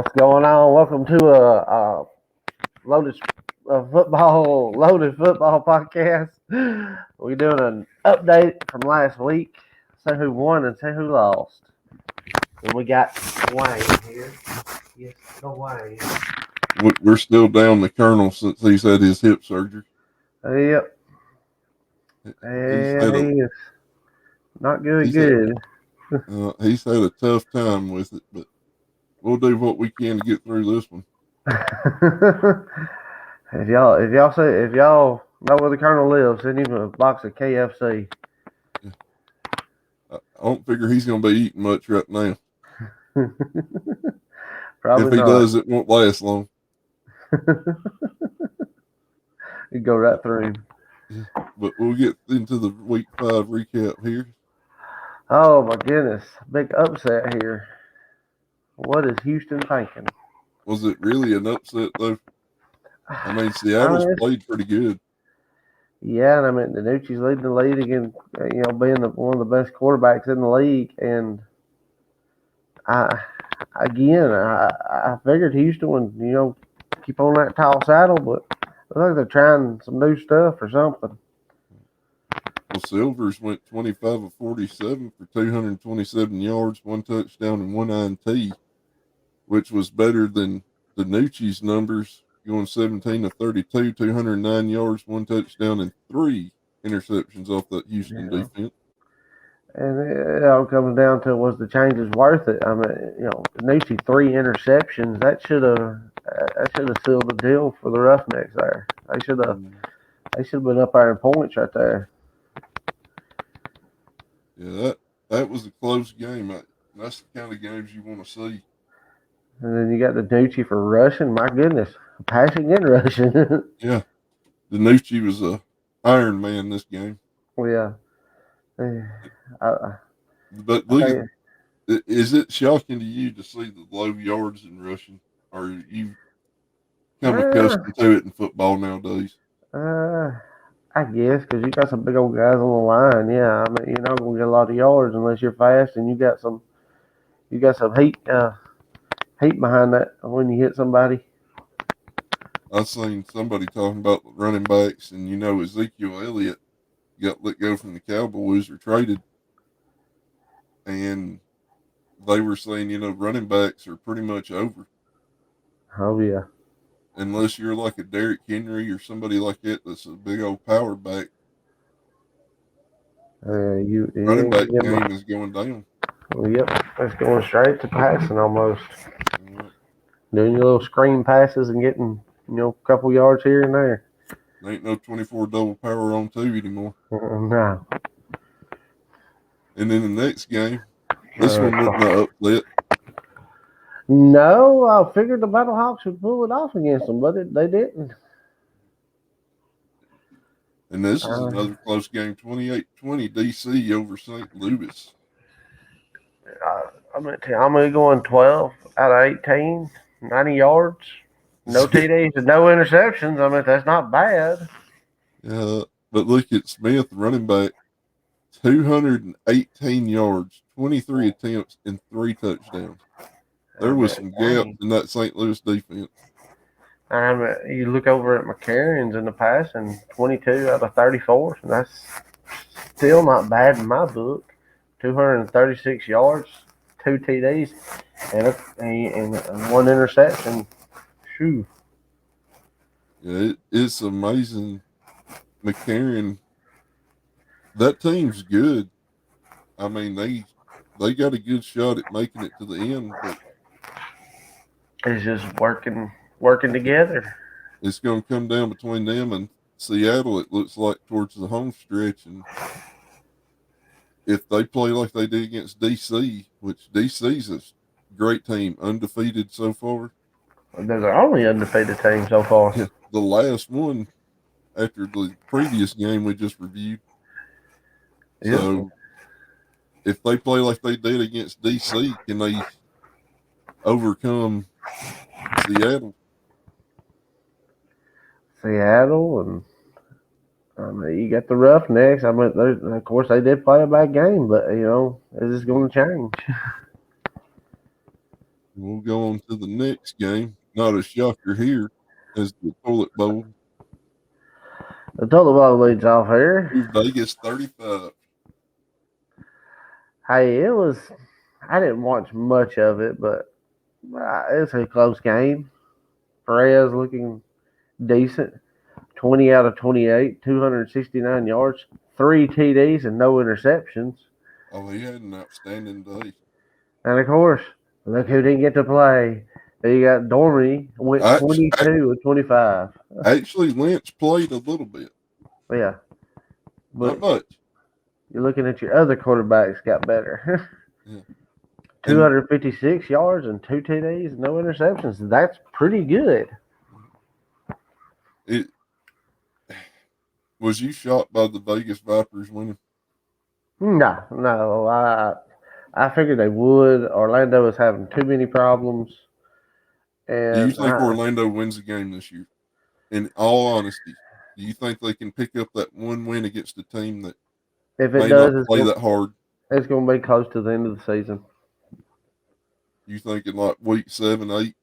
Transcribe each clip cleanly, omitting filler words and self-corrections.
What's going on? Welcome to a loaded loaded football podcast. We're doing an update from last week. Say who won and say who lost. And we got Wayne here. Yes, go Wayne. We're still down the colonel since he's had his hip surgery. Yep, He's and had a he is not good. he's had, Good. he's had a tough time with it, but we'll do what we can to get through this one. if y'all know where the Colonel lives, send him a box of KFC. I don't figure he's going to be eating much right now. If Probably he not. does, it won't last long. You go right through him. But we'll get into the week 5 recap here. Oh my goodness, big upset here. What is Houston thinking? Was it really an upset though? I mean, I Seattle's mean, played pretty good. yeah, and I mean, Danucci's leading the league again. Being one of the best quarterbacks in the league, and I I figured Houston would keep on that tall saddle, but looks like they're trying some new stuff or something. Well, Silvers went 25 of 47 for 227 yards, 1 touchdown, and 1 INT, which was better than Danucci's numbers, going 17 of 32, 209 yards, 1 touchdown, and 3 interceptions off that Houston Yeah. defense. And it all comes down to, was the changes worth it? I mean, Danucci 3 interceptions. That should have sealed the deal for the Roughnecks there. They should have been up there in points right there. Yeah, that was a close game. That's the kind of games you want to see. And then you got Danucci for rushing. My goodness, passing and rushing. Yeah, Danucci was a Iron Man this game. Well, yeah. I, But I look think, at, is it shocking to you to see the low yards in rushing? Or you come uh, accustomed to it in football nowadays? uh, I guess because you got some big old guys on the line. Yeah, I mean, you're not gonna get a lot of yards unless you're fast and you got some heat behind that when you hit somebody. I seen somebody talking about running backs, and Ezekiel Elliott got let go from the Cowboys or traded, and they were saying running backs are pretty much over Oh yeah. unless you're like a Derrick Henry or somebody like that that's a big old power back. You Running ain't gonna back get game is going down. well, yep, that's going straight to passing almost. Uh, Doing your little screen passes and getting, a couple yards here and there. ain't no 24 double power on two anymore. No. And then the next game, this Uh, one wasn't an upset. no, I figured the Battlehawks would pull it off against them, but they didn't. And this is Uh, another close game, 28-20 DC over St. Louis. I'm going to go 12 out of 18, 90 yards, no TDs and no interceptions. I mean, that's not bad. Yeah, but look at Smith, running back, 218 yards, 23 attempts, and 3 touchdowns. I There was mean, some gaps dang. in that St. Louis defense. You look over at McCarron's in the past, and 22 out of 34, and that's still not bad in my book. 236 yards, 2 TDs, and 1 interception. Shoo. Yeah, it's amazing. McCarron, that team's good. I mean, they got a good shot at making it to the end, but It's just working together. it's going to come down between them and Seattle, it looks like, towards the home stretch. And if they play like they did against DC, which DC's a great team, undefeated so far. They're the only undefeated team so far. Yeah, the last one after the previous game we just reviewed. Yep. So if they play like they did against DC, can they overcome Seattle? Seattle, and I mean, you got the Roughnecks. I mean, of course, they did play a bad game, but is this going to change? We'll go on to the next game. Not a shocker here, as the Toilet Bowl. The total ball leads off here. Vegas 35. Hey, it was. I didn't watch much of it, but it's a close game. Perez looking decent. 20 out of 28, 269 yards, 3 TDs, and no interceptions. Oh, he had an outstanding day. And of course, look who didn't get to play. You got Dormy went 22 of 25. Actually, Lynch played a little bit. Yeah, Not but much. you're looking at your other quarterbacks got better. Yeah. 256 yards and 2 TDs, no interceptions. That's pretty good. It was you shocked by the Vegas Vipers winning? No. I figured they would. Orlando is having too many problems. Do you And think Orlando wins the game this year? In all honesty, do you think they can pick up that one win against a team that if may it does, not play that hard? It's going to be close to the end of the season. You think in like week 7, 8?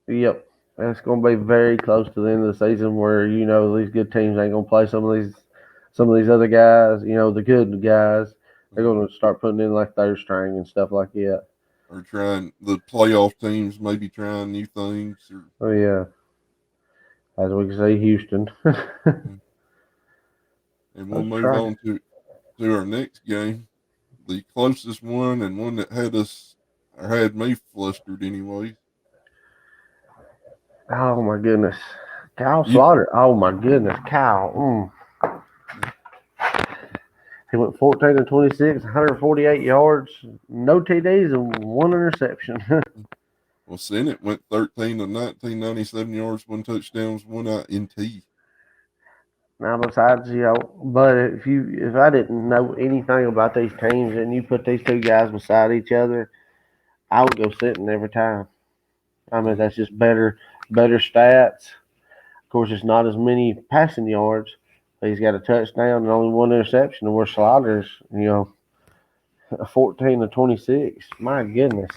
Yep. It's going to be very close to the end of the season where, these good teams ain't going to play some of these other guys, the good guys. They're going to start putting in like third string and stuff like that. Or trying the playoff teams, maybe trying new things. Oh, yeah. As we can see, Houston. And we'll move on to our next game. The closest one and one that had me flustered anyway. Oh, my goodness. Kyle Slaughter. Oh, my goodness. Kyle. He went 14 to 26, 148 yards, no TDs, and one interception. Well, Sennett went 13 to 19, 97 yards, 1 touchdown, 1 INT. Now, besides, but if I didn't know anything about these teams and you put these two guys beside each other, I would go sitting every time. I mean, that's just better stats. Of course, it's not as many passing yards. He's got a touchdown and only one interception, and we're Sliders, 14 to 26. My goodness.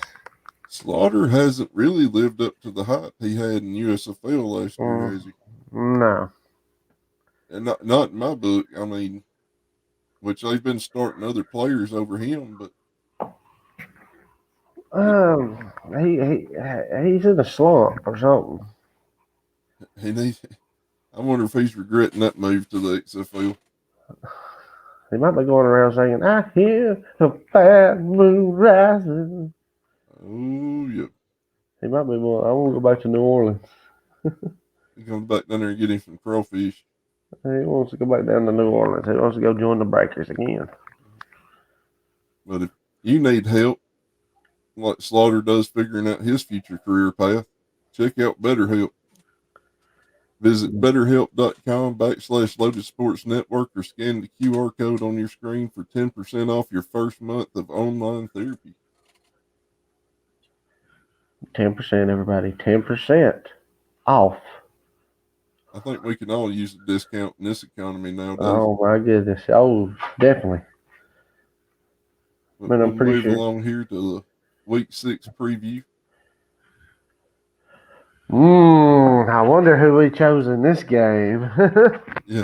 Slaughter hasn't really lived up to the hype he had in USFL last year, has he? No. And not in my book. I mean, which they've been starting other players over him, but he's in a slump or something. I wonder if he's regretting that move to the XFL. He might be going around singing, "I hear a bad moon rising." Oh, yeah. He might be more. I want to go back to New Orleans. He comes back down there and get him some crawfish. He wants to go back down to New Orleans. He wants to go join the Breakers again. But if you need help, like Slaughter does figuring out his future career path, check out BetterHelp. Visit betterhelp.com/Loaded Sports Network or scan the QR code on your screen for 10% off your first month of online therapy. 10%, everybody. 10% off. I think we can all use a discount in this economy nowadays. Oh, my goodness. Oh, definitely. But we'll move along here to the Week 6 preview. I wonder who we chose in this game. Yeah,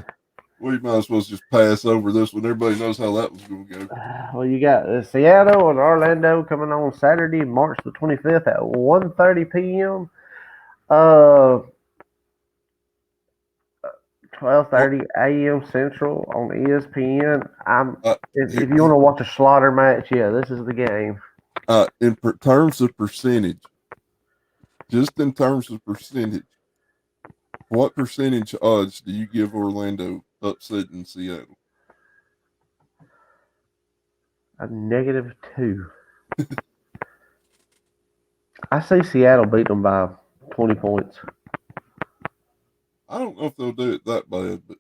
we might as well just pass over this one. Everybody knows how that was going to go. Well, you got Seattle and Orlando coming on Saturday, March the 25th at 1:30 p.m. 12:30 a.m. Central on ESPN. If you want to watch a slaughter match, this is the game. In terms of percentage, just in terms of percentage, what percentage odds do you give Orlando upsetting Seattle? A -2. I see Seattle beat them by 20 points. I don't know if they'll do it that bad, but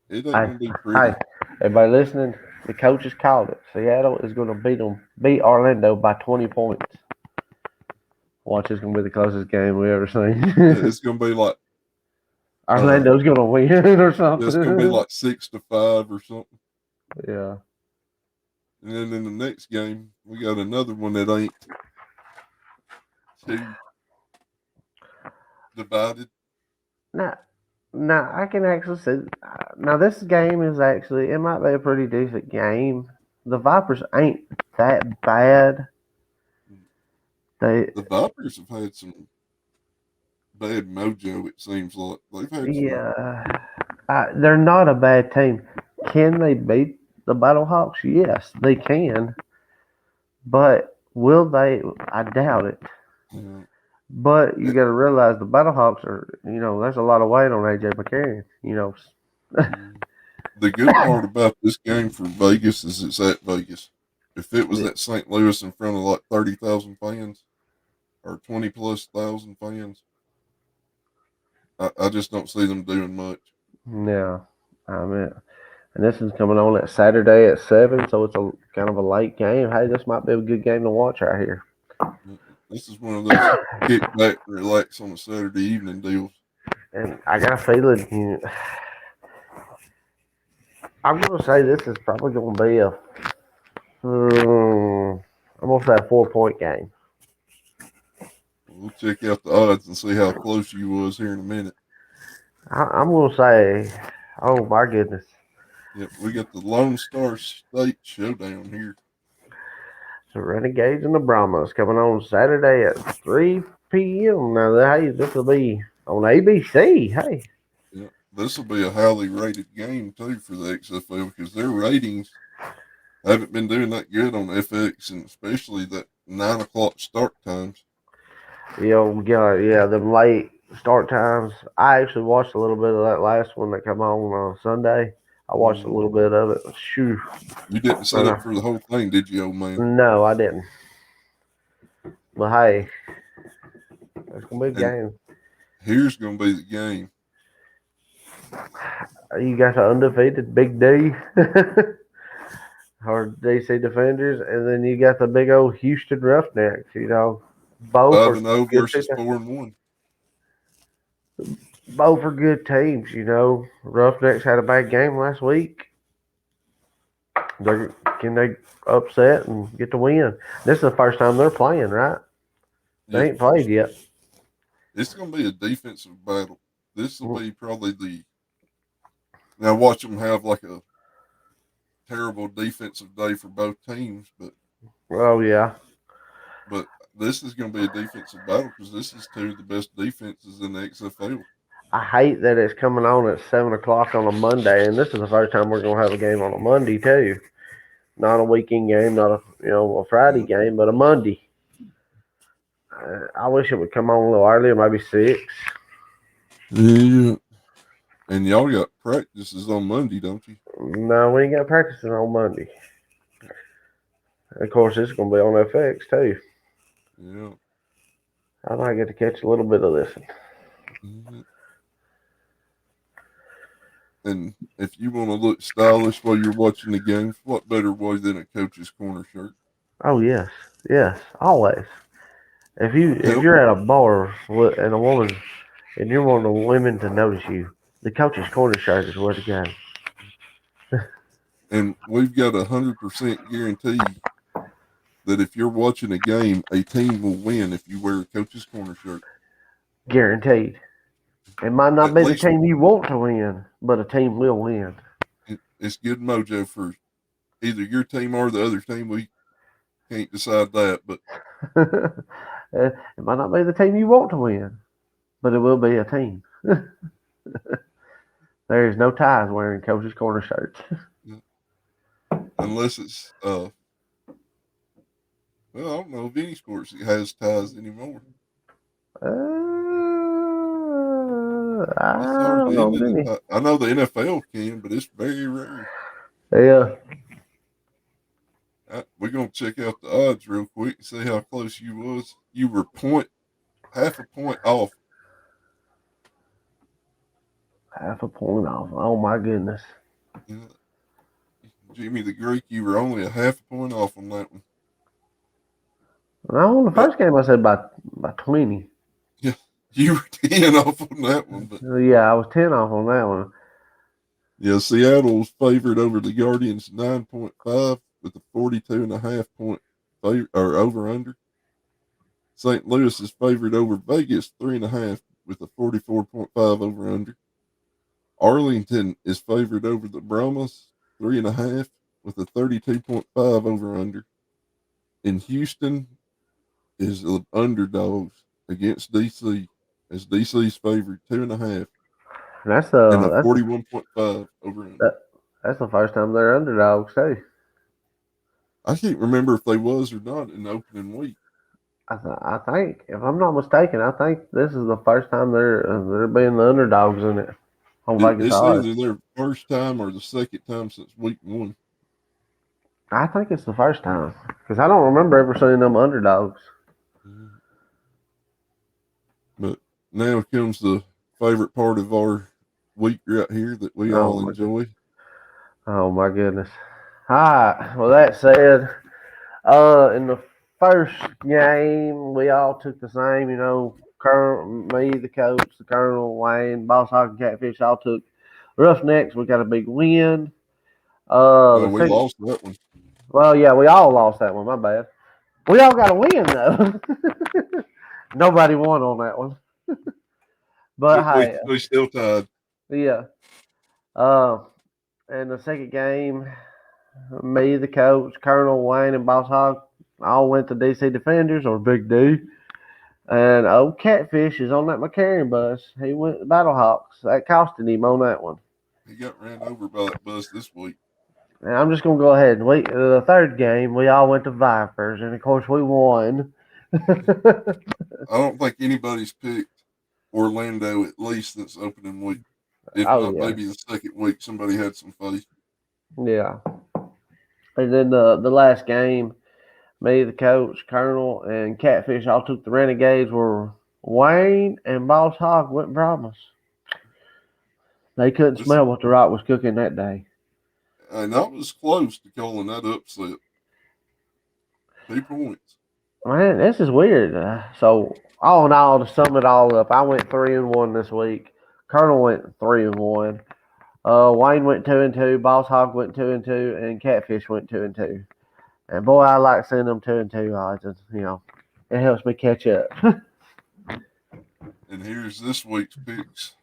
it ain't going to be pretty. Hey, everybody listening, the coaches called it. Seattle is going to beat Orlando by 20 points. Watch, it's going to be the closest game we ever seen. It's going to be like Orlando's going to win or something. It's going to be like 6-5 or something. Yeah. And then in the next game, we got another one that ain't too divided. Now, now I can actually see. Now this game is actually it might be a pretty decent game. The Vipers ain't that bad. They The Vipers have had some bad mojo. It seems like they've had some. yeah, they're not a bad team. Can they beat the Battlehawks? Yes, they can. But will they? I doubt it. Uh, But you got to realize the Battlehawks are, there's a lot of weight on AJ McCarron. the good part about this game for Vegas is it's at Vegas. If it was Yeah. at St. Louis in front of like 30,000 fans or 20 plus thousand fans, I just don't see them doing much. Yeah, I mean, and this is coming on at Saturday at 7, so it's a kind of a late game. Hey, this might be a good game to watch right here. This is one of those kick back, relax on a Saturday evening deals. And I got a feeling, I'm going to say this is probably going to be I'm going to say a 4-point game. We'll check out the odds and see how close you was here in a minute. I'm going to say, oh my goodness. Yep, we got the Lone Star State Showdown here. So Renegades and the Brahmas coming on Saturday at 3 p.m. Now, hey, this will be on ABC. Hey. Yeah, this will be a highly rated game too for the XFL because their ratings haven't been doing that good on FX, and especially that 9 o'clock start times. Yeah, them late start times. I actually watched a little bit of that last one that come on Sunday. I watched a little bit of it. Shoo. You didn't set up for the whole thing, did you, old man? No, I didn't. But hey, it's gonna be a And game. here's going to be the game. You got the undefeated Big D or DC Defenders, and then you got the big old Houston Roughnecks. Both are 5-0 good versus 4-1. both are good teams. Roughnecks had a bad game last week. Can they upset and get the win? This is the first time they're playing, right? They Yep. ain't played yet. It's going to be a defensive battle. This will be probably now watch them have like a terrible defensive day for both teams, Oh yeah. but this is going to be a defensive battle because this is two of the best defenses in the XFL. I hate that it's coming on at 7 o'clock on a Monday, and this is the first time we're gonna have a game on a Monday too. Not a weekend game, not a Friday game, but a Monday. I wish it would come on a little earlier, maybe 6. Yeah. And y'all got practices on Monday, don't you? No, we ain't got practicing on Monday. Of course, it's gonna be on FX too. Yeah. I might get to catch a little bit of this. Mm-hmm. And if you want to look stylish while you're watching the games, what better way than a coach's corner shirt? Oh yes, always. If Help. you're at a bar and a woman and you're wanting the women to notice you, the coach's corner shirt is where to go. And we've got 100% guarantee that if you're watching a game, a team will win if you wear a coach's corner shirt. Guaranteed. It might not At be the least team you want to win, but a team will win. it's good mojo for either your team or the other team. We can't decide that, but It might not be the team you want to win, but it will be a team. There is no ties wearing coach's corner shirts. unless it's well, I don't know if any sports has ties anymore. It's I hard don't to end know, in a maybe. tie. I know the NFL can, but it's very rare. Yeah. We're gonna check out the odds real quick and see how close you was. You were half a point off. Half a point off. Oh my goodness. Yeah. Jimmy the Greek, you were only a half a point off on that one. No, in the But first game I said by 20. yeah, you were 10 off on that one. But Yeah, I was 10 off on that one. yeah, Seattle was favored over the Guardians 9.5 with a 42.5 point favor, or over under. St. Louis is favored over Vegas 3.5 with a 44.5 over under. Arlington is favored over the Brahmas 3.5 with a 32.5 over under. In Houston is the underdogs against DC as DC's favored 2.5 That's and a the 41.5 over under. that, that's the first time they're underdogs too. I can't remember if they was or not in the opening week. I think, if I'm not mistaken, I think this is the first time they're being the underdogs in it on Vegas It's odds. either their first time or the second time since week one. I think it's the first time because I don't remember ever seeing them underdogs. But now comes the favorite part of our week right here that we Oh all my, enjoy. oh my goodness. All right. Well, that said, in the first game, we all took the same. Colonel, me, the coach, the Colonel, Wayne, Boss Hog, and Catfish all took Roughnecks. We got a big win. The We second, lost that one. well, yeah, we all lost that one. My bad. We all got a win though. Nobody won on that one. But hey, We still tied. yeah. Uh, in the second game, me, the coach, Colonel Wayne, and Boss Hog all went to DC Defenders or Big D. And old Catfish is on that McCarran bus. He went to Battlehawks. That costed him on that one. He got ran over by that bus this week. And I'm just gonna go ahead. The third game, we all went to Vipers, and of course we won. I don't think anybody's picked Orlando at least this opening week. If Oh not, yeah, maybe the second week somebody had some faith. yeah. And then the last game, me, the coach, Colonel, and Catfish all took the Renegades. Where Wayne and Boss Hog went Brahmas. They couldn't This smell what the rock was cooking that day. and I was close to calling that upset. 2 points. Man, this is weird. So all in all, to sum it all up, I went 3-1 this week. Colonel went 3-1. Wayne went 2-2. Boss Hog went 2-2, and Catfish went 2-2. And boy, I like seeing them 2-2 odds. It helps me catch up. And here's this week's picks.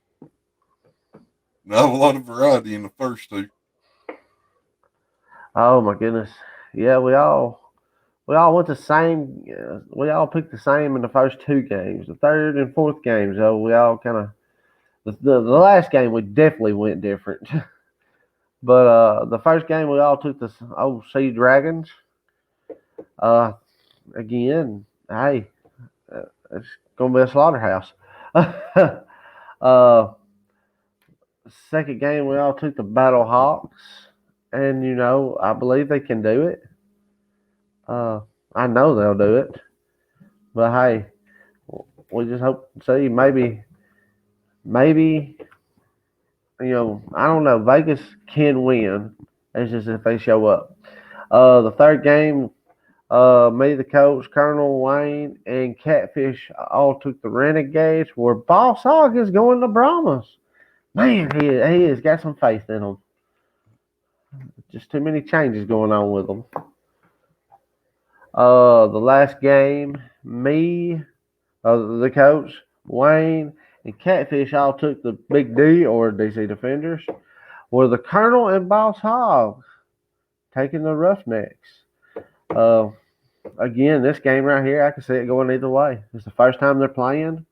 Not a lot of variety in the first two. Oh my goodness. Yeah, we all went the same. We all picked the same in the first two games. The third and fourth games, though, we all kind of the last game we definitely went different. But the first game we all took the old Sea Dragons. Uh, Again, hey, it's gonna be a slaughterhouse. uh, Second game we all took the Battle Hawks, and I believe they can do it. Uh, I know they'll do it. But hey, we just hope to see. Maybe I don't know. Vegas can win. It's just if they show up. The third game, me, the coach, Colonel Wayne, and Catfish all took the Renegades. Where Boss Hog is going to Brahmas. Man, he has got some faith in them. Just too many changes going on with them. The last game, me, the coach, Wayne, and Catfish all took the Big D or DC Defenders. Where the Colonel and Boss Hog taking the Roughnecks. Uh, Again, this game right here, I can see it going either way. It's the first time they're playing.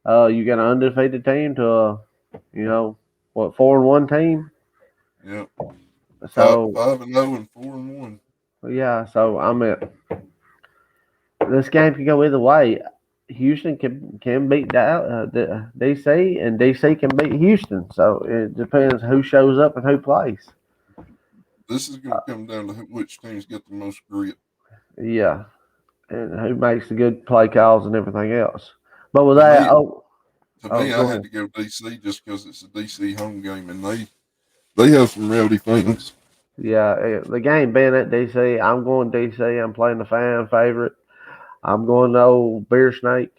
You got an undefeated team to what 4-1 team. Yep. So 5-0 and 4-1. yeah, so I mean, this game can go either way. Houston can beat DC, and DC can beat Houston. So it depends who shows up and who plays. This is going to come down to which team's got the most grit. Yeah, and who makes the good play calls and everything else. But with To that, me, I go had ahead. to go DC just because it's a DC home game, and they have some rowdy fans. Yeah, the game being at DC, I'm going DC. I'm playing the fan favorite. I'm going to old Beer Snake.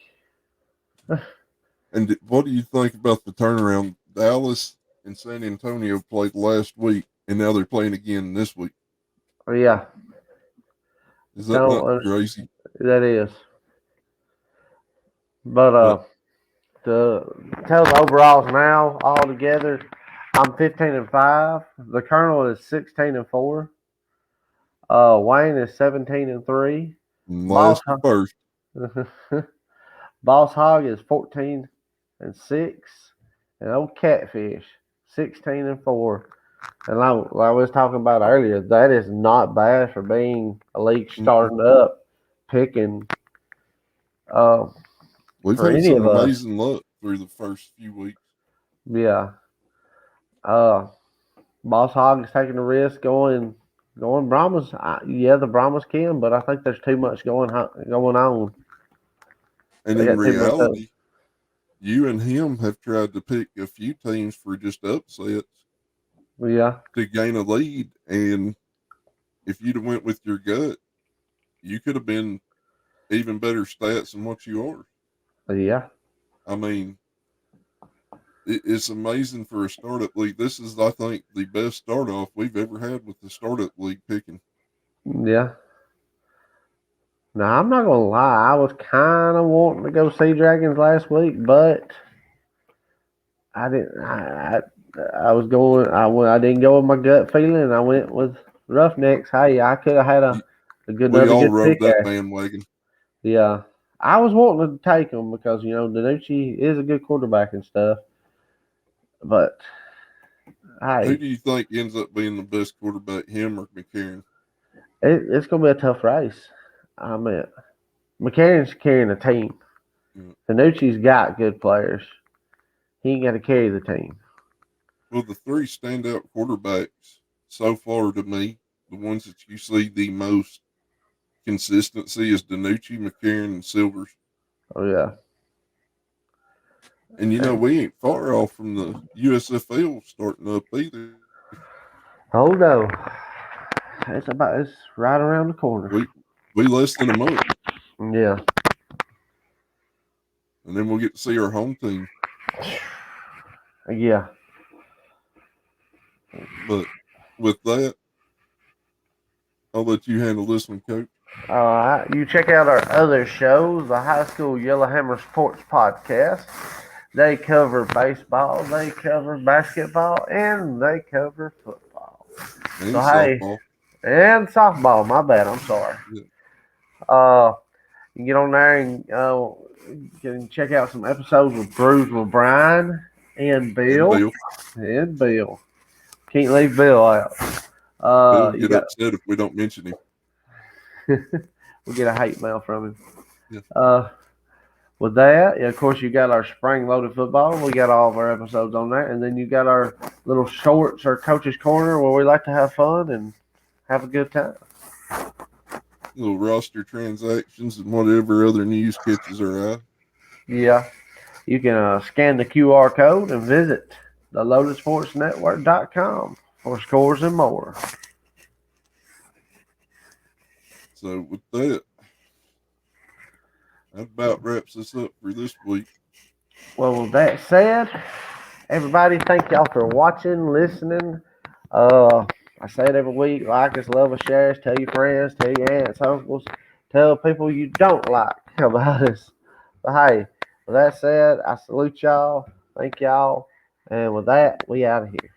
And what do you think about the turnaround? Dallas and San Antonio played last week, and now they're playing again this week. Yeah, Is that not don't crazy? that is. But to tell the overalls now all together, I'm 15-5. The Colonel is 16-4. Wayne is 17-3. Boss last to first. Boss Hog is 14-6, and old Catfish 16-4. And like I was talking about earlier, that is not bad for being a league Mm-mm. starting up, picking uh, We've for had any some of us. amazing luck through the first few weeks. Yeah. Uh, Boss Hog is taking the risk going Brahmas. Yeah, the Brahmas can, but I think there's too much going on. And They in got too much of reality, you and him have tried to pick a few teams for just upsets yeah, to gain a lead. And if you'd have went with your gut, you could have been even better stats than what you are. yeah, I mean, it's amazing for a startup league. This is, I think, the best start off we've ever had with the startup league picking. yeah. Now I'm not gonna lie, I was kind of wanting to go see Dragons last week, but I didn't. I was going. I didn't go with my gut feeling. I went with Roughnecks. Hey, I could have had a good We another all good rode pick that there. bandwagon. Yeah, I was wanting to take him because Danucci is a good quarterback and stuff. But Who hey, do you think ends up being the best quarterback, him or McCarron? it's gonna be a tough race. I mean, McCarron's carrying a team. Yeah. Danucci's got good players. He ain't got to carry the team. Well, the three standout quarterbacks so far to me, the ones that you see the most consistency is Danucci, McCarron, and Silvers. Oh yeah. And And we ain't far off from the USFL starting up either. oh no, it's right around the corner. We we less than a month, Yeah. and then we'll get to see our home team. Yeah. But with that, I'll let you handle this one, Coach. All right. You check out our other shows, the High School Yellowhammer Sports Podcast. They cover baseball, they cover basketball, and they cover football. And So hey, softball. and softball. My bad. I'm sorry. Yeah. Uh, you get on there and you can check out some episodes with Bruce, with Brian, and And Bill, Bill. and Bill. Can't leave Bill out. Bill will You get got upset if we don't mention him. we'll get a hate mail from him. Yeah. With that, yeah, of course, you got our spring loaded football. We got all of our episodes on there, and then you got our little shorts, our coach's corner, where we like to have fun and have a good time. Little roster transactions and whatever other news catches our eye. Yeah, you can scan the QR code and visit the loadedsportsnetwork.com for scores and more. So with that, that about wraps us up for this week. Well, with that said, everybody, thank y'all for watching, listening. I say it every week: like us, love us, share us, tell your friends, tell your aunts, uncles, tell people you don't like about us. But hey, with that said, I salute y'all, thank y'all, and with that, we out of here.